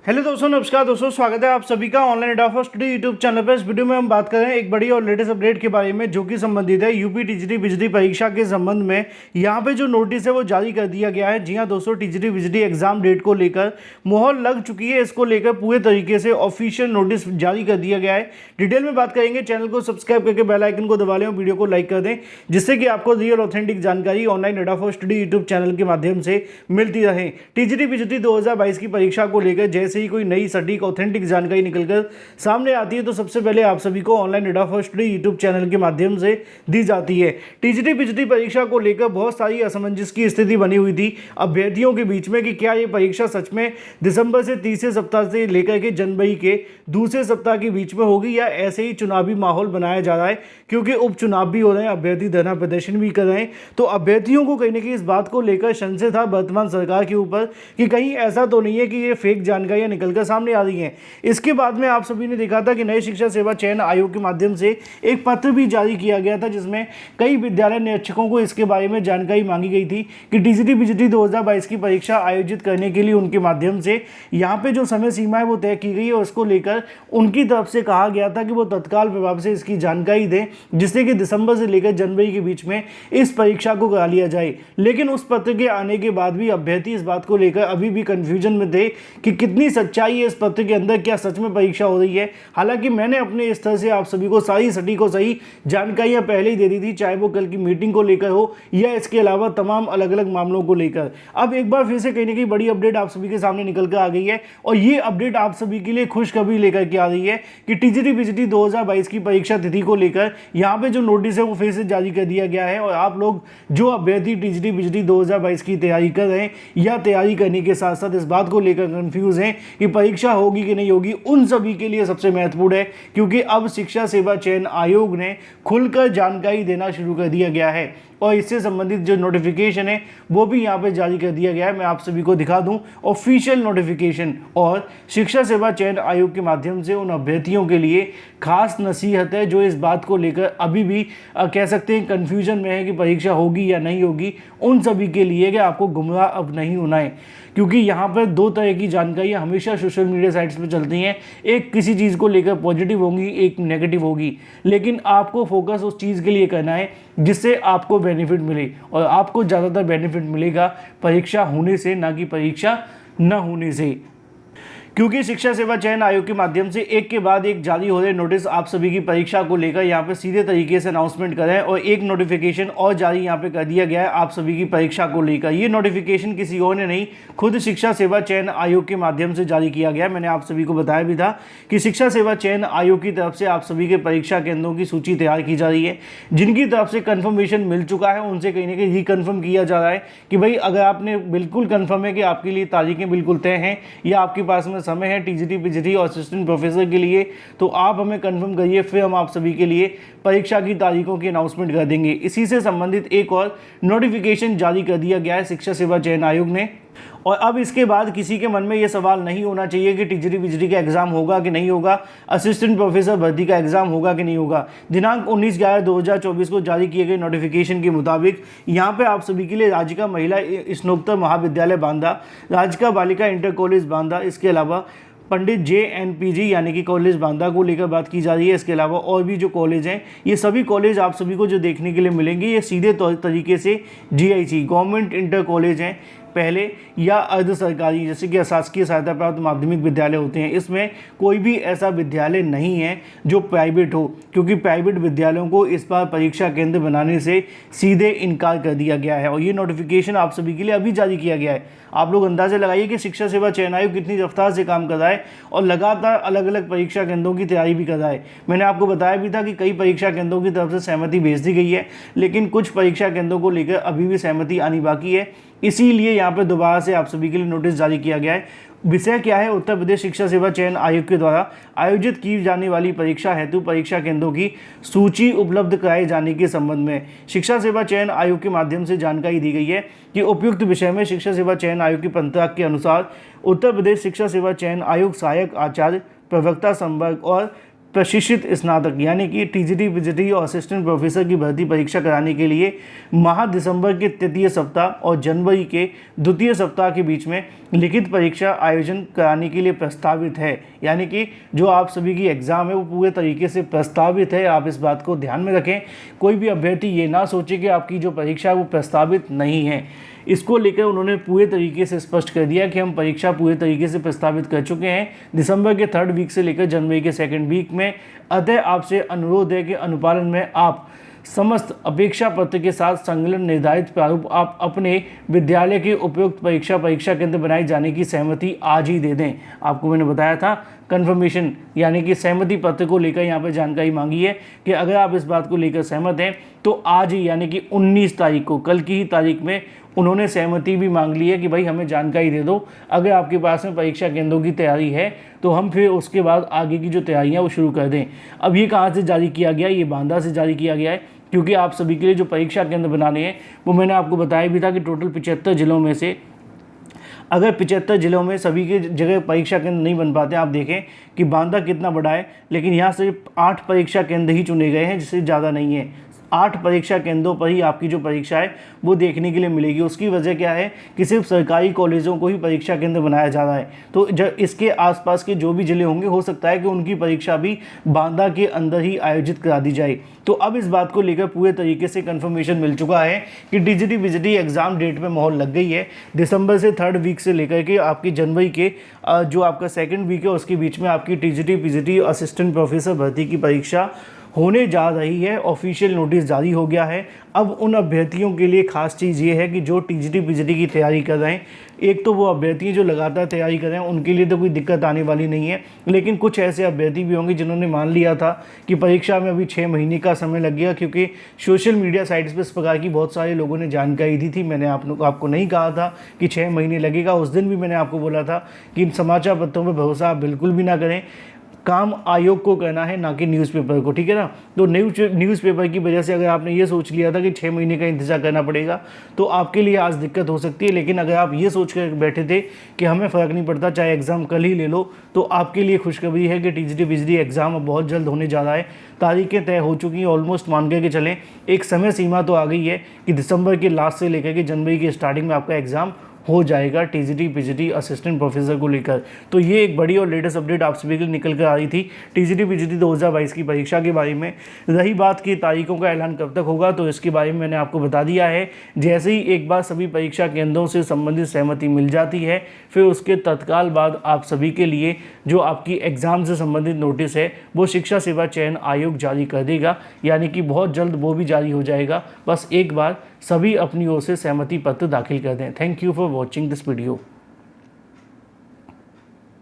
Hello दोस्तों, नमस्कार दोस्तों, स्वागत है आप सभी का ऑनलाइन एडा स्टडी यूट्यूब चैनल पर। इस वीडियो में हम बात कर रहे हैं एक बड़ी और लेटेस्ट अपडेट के बारे में, जो कि संबंधित है यूपी टीजीटी बिजली परीक्षा के संबंध में। यहाँ पे जो नोटिस है वो जारी कर दिया गया है। जी हाँ दोस्तों, टीजीटी बिजली एग्जाम डेट को लेकर मुहर लग चुकी है। इसको लेकर पूरे तरीके से ऑफिशियल नोटिस जारी कर दिया गया है। डिटेल में बात करेंगे। चैनल को सब्सक्राइब करके बेल आइकन को दबा लें और वीडियो को लाइक कर दें, जिससे कि आपको रियल ऑथेंटिक जानकारी ऑनलाइन एडा स्टडी यूट्यूब चैनल के माध्यम से मिलती रहे। टीजीटी बिजली 2022 की परीक्षा को लेकर जैसे ही कोई नई सटीक ऑथेंटिक जानकारी निकलकर सामने आती है तो सबसे पहले आप सभी को ऑनलाइन एडा स्टडी यूट्यूब चैनल के माध्यम से दी जाती है। टीजीटी बिजली परीक्षा को लेकर बहुत सारी असमंजस की स्थिति बनी हुई थी अभ्यर्थियों के बीच में कि क्या ये परीक्षा सच में दिसंबर से तीसरे सप्ताह से लेकर के जनवरी के दूसरे सप्ताह के बीच में होगी, या ऐसे ही चुनावी माहौल बनाया जा रहा है। क्योंकि उपचुनाव भी हो रहे हैं, अभ्यर्थी धरना प्रदर्शन भी कर रहे हैं, तो अभ्यर्थियों को कहीं ना कहीं इस बात को लेकर संशय था वर्तमान सरकार के ऊपर कि कहीं ऐसा तो नहीं है कि ये फेक जानकारियां निकलकर सामने आ रही हैं। इसके बाद में आप सभी ने देखा था कि नई शिक्षा सेवा चयन आयोग के माध्यम से एक पत्र भी जारी किया गया था, जिसमें कई विद्यालय निरीक्षकों को इसके बारे में जानकारी मांगी गई थी कि टीजीटी बिजली 2022 की परीक्षा आयोजित करने के लिए उनके माध्यम से यहाँ पे जो समय सीमा है वो तय की गई है, और उसको लेकर उनकी तरफ से कहा गया था कि वो तत्काल प्रभाव से इसकी जानकारी दें, जिससे कि दिसंबर से लेकर जनवरी के बीच में इस परीक्षा को करा लिया जाए। लेकिन उस पत्र के आने के बाद भी अभ्यर्थी इस बात को लेकर अभी भी कंफ्यूजन में थे कि कितनी सच्चाई है इस पत्र के अंदर, क्या सच में परीक्षा हो रही है। हालांकि मैंने अपने स्तर से आप सभी को सारी सटीक और सही जानकारियां पहले ही दे दी थी, चाहे वो कल की मीटिंग को लेकर हो या इसके अलावा तमाम अलग अलग मामलों को लेकर। अब एक बार फिर से कहीं ना कहीं बड़ी अपडेट आप सभी के सामने निकल कर आ गई है, और ये अपडेट आप सभी के लिए खुशखबरी लेकर के आ रही है कि टीजीटी बिजली 2022 की परीक्षा तिथि को लेकर यहाँ पे जो नोटिस है वो फिर से जारी कर दिया गया है। और आप लोग जो अभ्यर्थी टीजीटी बिजली 2022 की तैयारी कर रहे हैं या तैयारी करने के साथ साथ इस बात को लेकर कंफ्यूज हैं कि परीक्षा होगी कि नहीं होगी, उन सभी के लिए सबसे महत्वपूर्ण है, क्योंकि अब शिक्षा सेवा चयन आयोग ने खुलकर जानकारी देना शुरू कर दिया गया है। और इससे संबंधित जो नोटिफिकेशन है वो भी यहाँ पे जारी कर दिया गया है। मैं आप सभी को दिखा दूं ऑफिशियल नोटिफिकेशन। और शिक्षा सेवा चयन आयोग के माध्यम से उन अभ्यर्थियों के लिए खास नसीहत है जो इस बात को लेकर अभी भी कह सकते हैं कन्फ्यूजन में है कि परीक्षा होगी या नहीं होगी। उन सभी के लिए कि आपको गुमराह अब नहीं होना है, क्योंकि यहाँ पर दो तरह की जानकारियाँ हमेशा सोशल मीडिया साइट्स पर चलती हैं। एक किसी चीज़ को लेकर पॉजिटिव होगी, एक नेगेटिव होगी, लेकिन आपको फोकस उस चीज़ के लिए करना है जिससे आपको बेनिफिट मिले। और आपको ज़्यादातर बेनिफिट मिलेगा परीक्षा होने से, ना कि परीक्षा न होने से। क्योंकि शिक्षा सेवा चयन आयोग के माध्यम से एक के बाद एक जारी हो रहे नोटिस आप सभी की परीक्षा को लेकर यहाँ पे सीधे तरीके से अनाउंसमेंट करें, और एक नोटिफिकेशन और जारी यहाँ पे कर दिया गया है आप सभी की परीक्षा को लेकर। ये नोटिफिकेशन किसी और ने नहीं, खुद शिक्षा सेवा चयन आयोग के माध्यम से जारी किया गया है। मैंने आप सभी को बताया भी था कि शिक्षा सेवा चयन आयोग की तरफ से आप सभी के परीक्षा केंद्रों की सूची तैयार की जा रही है। जिनकी तरफ से कन्फर्मेशन मिल चुका है उनसे कहीं ना कहीं रिकन्फर्म किया जा रहा है कि भाई अगर आपने बिल्कुल कन्फर्म है कि आपके लिए तारीखें बिल्कुल तय हैं या आपके पास में समय है टीजीटी बिजली और असिस्टेंट प्रोफेसर के लिए, तो आप हमें कंफर्म करिए, फिर हम आप सभी के लिए परीक्षा की तारीखों की अनाउंसमेंट कर देंगे। इसी से संबंधित एक और नोटिफिकेशन जारी कर दिया गया है शिक्षा सेवा चयन आयोग ने। और अब इसके बाद किसी के मन में ये सवाल नहीं होना चाहिए कि टीजीटी बिजली का एग्जाम होगा कि नहीं होगा, असिस्टेंट प्रोफेसर भर्ती का एग्जाम होगा कि नहीं होगा। दिनांक 19/11/2024 को जारी किए गए नोटिफिकेशन के मुताबिक यहाँ पे आप सभी के लिए राज्य का महिला स्नातकोत्तर महाविद्यालय बांदा, राज्य का बालिका इंटर कॉलेज बांदा, इसके अलावा पंडित JNPG यानी कि कॉलेज बांदा को लेकर बात की जा रही है। इसके अलावा और भी जो कॉलेज हैं, ये सभी कॉलेज आप सभी को जो देखने के लिए मिलेंगे ये सीधे तरीके से GIC गवर्नमेंट इंटर कॉलेज हैं पहले, या अर्ध सरकारी जैसे कि अशासकीय सहायता प्राप्त माध्यमिक विद्यालय होते हैं। इसमें कोई भी ऐसा विद्यालय नहीं है जो प्राइवेट हो, क्योंकि प्राइवेट विद्यालयों को इस बार परीक्षा केंद्र बनाने से सीधे इनकार कर दिया गया है। और ये नोटिफिकेशन आप सभी के लिए अभी जारी किया गया है। आप लोग अंदाजा लगाइए कि शिक्षा सेवा चयन आयोग कितनी रफ्तार से काम कर रहा है और लगातार अलग अलग परीक्षा केंद्रों की तैयारी भी कर रहा है। मैंने आपको बताया भी था कि कई परीक्षा केंद्रों की तरफ से सहमति भेज दी गई है, लेकिन कुछ परीक्षा केंद्रों को लेकर अभी भी सहमति आनी बाकी है। इसीलिए यहाँ पर दोबारा से आप सभी के लिए नोटिस जारी किया गया है। विषय क्या है? उत्तर प्रदेश शिक्षा सेवा चयन आयोग के द्वारा आयोजित की जाने वाली परीक्षा हेतु परीक्षा केंद्रों की सूची उपलब्ध कराए जाने के संबंध में शिक्षा सेवा चयन आयोग के माध्यम से जानकारी दी गई है कि उपयुक्त विषय में शिक्षा सेवा चयन आयोग की पंत्राग के अनुसार उत्तर प्रदेश शिक्षा सेवा चयन आयोग सहायक आचार्य, प्रवक्ता संवर्ग और प्रशिक्षित स्नातक यानी कि टीजीटी पीजीटी और असिस्टेंट प्रोफेसर की भर्ती परीक्षा कराने के लिए माह दिसंबर के तृतीय सप्ताह और जनवरी के द्वितीय सप्ताह के बीच में लिखित परीक्षा आयोजन कराने के लिए प्रस्तावित है। यानी कि जो आप सभी की एग्ज़ाम है वो पूरे तरीके से प्रस्तावित है, आप इस बात को ध्यान में रखें। कोई भी अभ्यर्थी ये ना सोचे कि आपकी जो परीक्षा है वो प्रस्तावित नहीं है। इसको लेकर उन्होंने पूरे तरीके से स्पष्ट कर दिया कि हम परीक्षा पूरे तरीके से प्रस्तावित कर चुके हैं दिसंबर के 3rd वीक से लेकर जनवरी के 2nd वीक में। अतः आपसे अनुरोध है कि अनुपालन में आप समस्त अपेक्षा पत्र के साथ संलग्न निर्धारित प्रारूप आप अपने विद्यालय के उपयुक्त परीक्षा केंद्र बनाए जाने की सहमति आज ही दे दें। आपको मैंने बताया था कन्फर्मेशन यानी कि सहमति पत्र को लेकर यहाँ पर जानकारी मांगी है कि अगर आप इस बात को लेकर सहमत हैं तो आज ही यानी कि 19 तारीख को, कल की ही तारीख में उन्होंने सहमति भी मांग ली है कि भाई हमें जानकारी दे दो। अगर आपके पास में परीक्षा केंद्रों की तैयारी है तो हम फिर उसके बाद आगे की जो तैयारियां वो शुरू कर दें। अब ये कहाँ से जारी किया गया, ये बांदा से जारी किया गया है, क्योंकि आप सभी के लिए जो परीक्षा केंद्र बनाने हैं वो मैंने आपको बताया भी था कि टोटल 75 जिलों में से अगर 75 जिलों में सभी के जगह परीक्षा केंद्र नहीं बन पाते, आप देखें कि बांदा कितना बड़ा है, लेकिन यहाँ सिर्फ 8 परीक्षा केंद्र ही चुने गए हैं, जिससे ज़्यादा नहीं है। 8 परीक्षा केंद्रों पर ही आपकी जो परीक्षा है वो देखने के लिए मिलेगी। उसकी वजह क्या है कि सिर्फ सरकारी कॉलेजों को ही परीक्षा केंद्र बनाया जा रहा है। तो जब इसके आसपास के जो भी जिले होंगे हो सकता है कि उनकी परीक्षा भी बांदा के अंदर ही आयोजित करा दी जाए। तो अब इस बात को लेकर पूरे तरीके से कंफर्मेशन मिल चुका है कि टीजीटी पीजीटी एग्जाम डेट में मोहर लग गई है। दिसंबर से 3rd वीक से लेकर के आपकी जनवरी के जो आपका 2nd वीक है उसके बीच में आपकी टीजीटी पीजीटी असिस्टेंट प्रोफेसर भर्ती की परीक्षा होने जा रही है। ऑफिशियल नोटिस जारी हो गया है। अब उन अभ्यर्थियों के लिए खास चीज़ ये है कि जो टीजीटी पीजीटी की तैयारी कर रहे हैं, एक तो वो अभ्यर्थी जो लगातार तैयारी कर रहे हैं उनके लिए तो कोई दिक्कत आने वाली नहीं है, लेकिन कुछ ऐसे अभ्यर्थी भी होंगे जिन्होंने मान लिया था कि परीक्षा में अभी 6 महीने का समय लग गया, क्योंकि सोशल मीडिया साइट्स पर इस प्रकार की बहुत सारे लोगों ने जानकारी दी थी। मैंने आपको नहीं कहा था कि 6 महीने लगेगा। उस दिन भी मैंने आपको बोला था कि इन समाचार पत्रों पर भरोसा आप बिल्कुल भी ना करें, काम आयोग को करना है ना कि न्यूज़पेपर को, ठीक है ना। तो न्यूज़पेपर की वजह से अगर आपने ये सोच लिया था कि 6 महीने का इंतजार करना पड़ेगा तो आपके लिए आज दिक्कत हो सकती है। लेकिन अगर आप ये सोच कर बैठे थे कि हमें फ़र्क नहीं पड़ता चाहे एग्ज़ाम कल ही ले लो, तो आपके लिए खुशखबरी है कि टीजीटी पीजीटी एग्ज़ाम अब बहुत जल्द होने जा रहा है। तारीखें तय हो चुकी हैं, ऑलमोस्ट मान के चलें एक समय सीमा तो आ गई है कि दिसंबर के लास्ट से लेकर के जनवरी की स्टार्टिंग में आपका एग्ज़ाम हो जाएगा टीजीटी पीजीटी असिस्टेंट प्रोफेसर को लेकर। तो ये एक बड़ी और लेटेस्ट अपडेट आप सभी के लिए निकल कर आ रही थी टीजीटी पीजीटी 2022 की परीक्षा के बारे में। रही बात की तारीखों का ऐलान कब तक होगा, तो इसके बारे में मैंने आपको बता दिया है। जैसे ही एक बार सभी परीक्षा केंद्रों से संबंधित सहमति मिल जाती है, फिर उसके तत्काल बाद आप सभी के लिए जो आपकी एग्ज़ाम से संबंधित नोटिस है वो शिक्षा सेवा चयन आयोग जारी कर देगा, यानी कि बहुत जल्द वो भी जारी हो जाएगा। बस एक बार सभी अपनी ओर से सहमति पत्र दाखिल कर दें। Thank you for watching this video.